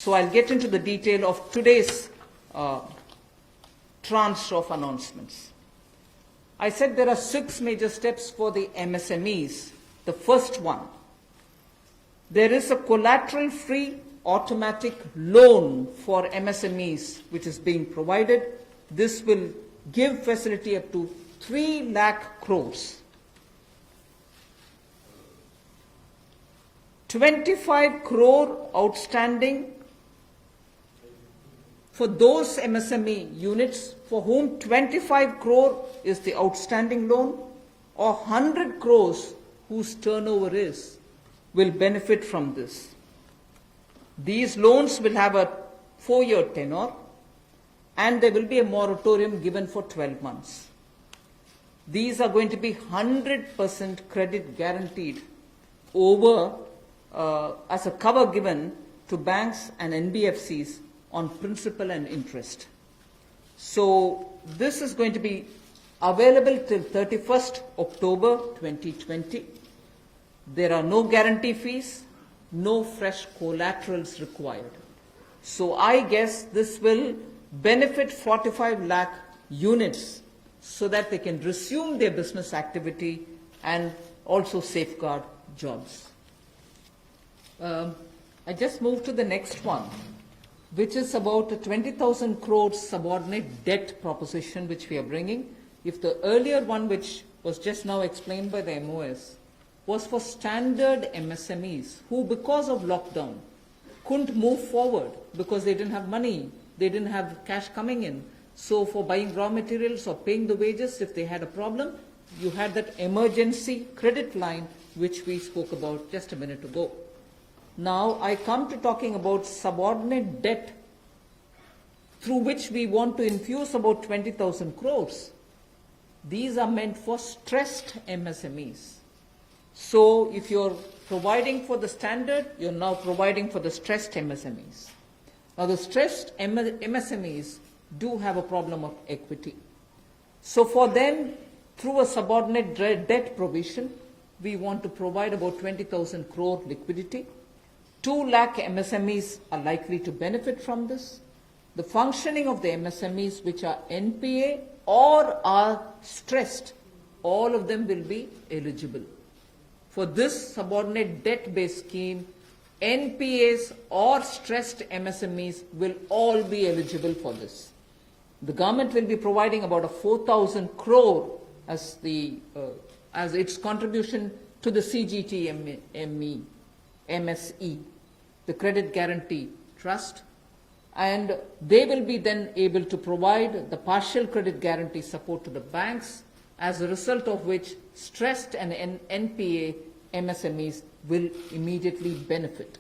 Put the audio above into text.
So I'll get into the detail of today's tranche of announcements. I said there are 6 major steps for the MSMEs. The first one, there is a collateral-free automatic loan for MSMEs which is being provided. This will give facility up to 3 lakh crores. 25 crore outstanding for those MSME units for whom 25 crore is the outstanding loan, or 100 crores whose turnover will benefit from this. These loans will have a 4-year tenure, and there will be a moratorium given for 12 months. These are going to be 100% credit guaranteed over as a cover given to banks and NBFCs on principal and interest. So this is going to be available till 31st October 2020. There are no guarantee fees, no fresh collaterals required. So I guess this will benefit 45 lakh units so that they can resume their business activity and also safeguard jobs. I just moved to the next one, which is about a 20,000 crores subordinate debt proposition which we are bringing. If the earlier one, which was just now explained by the MOS, was for standard MSMEs who, because of lockdown, couldn't move forward because they didn't have money, they didn't have cash coming in. So for buying raw materials or paying the wages, if they had a problem, you had that emergency credit line which we spoke about just a minute ago. Now I come to talking about subordinate debt through which we want to infuse about 20,000 crores. These are meant for stressed MSMEs. So if you're providing for the standard, you're now providing for the stressed MSMEs. Now the stressed MSMEs do have a problem of equity. So for them, through a subordinate debt provision, we want to provide about 20,000 crore liquidity. 2 lakh MSMEs are likely to benefit from this. The functioning of the MSMEs which are NPA or are stressed, all of them will be eligible. For this subordinate debt-based scheme, NPAs or stressed MSMEs will all be eligible for this. The government will be providing about a 4,000 crore as its contribution to the CGTMSE, the Credit Guarantee Trust, and they will be then able to provide the partial credit guarantee support to the banks, as a result of which stressed and NPA MSMEs will immediately benefit.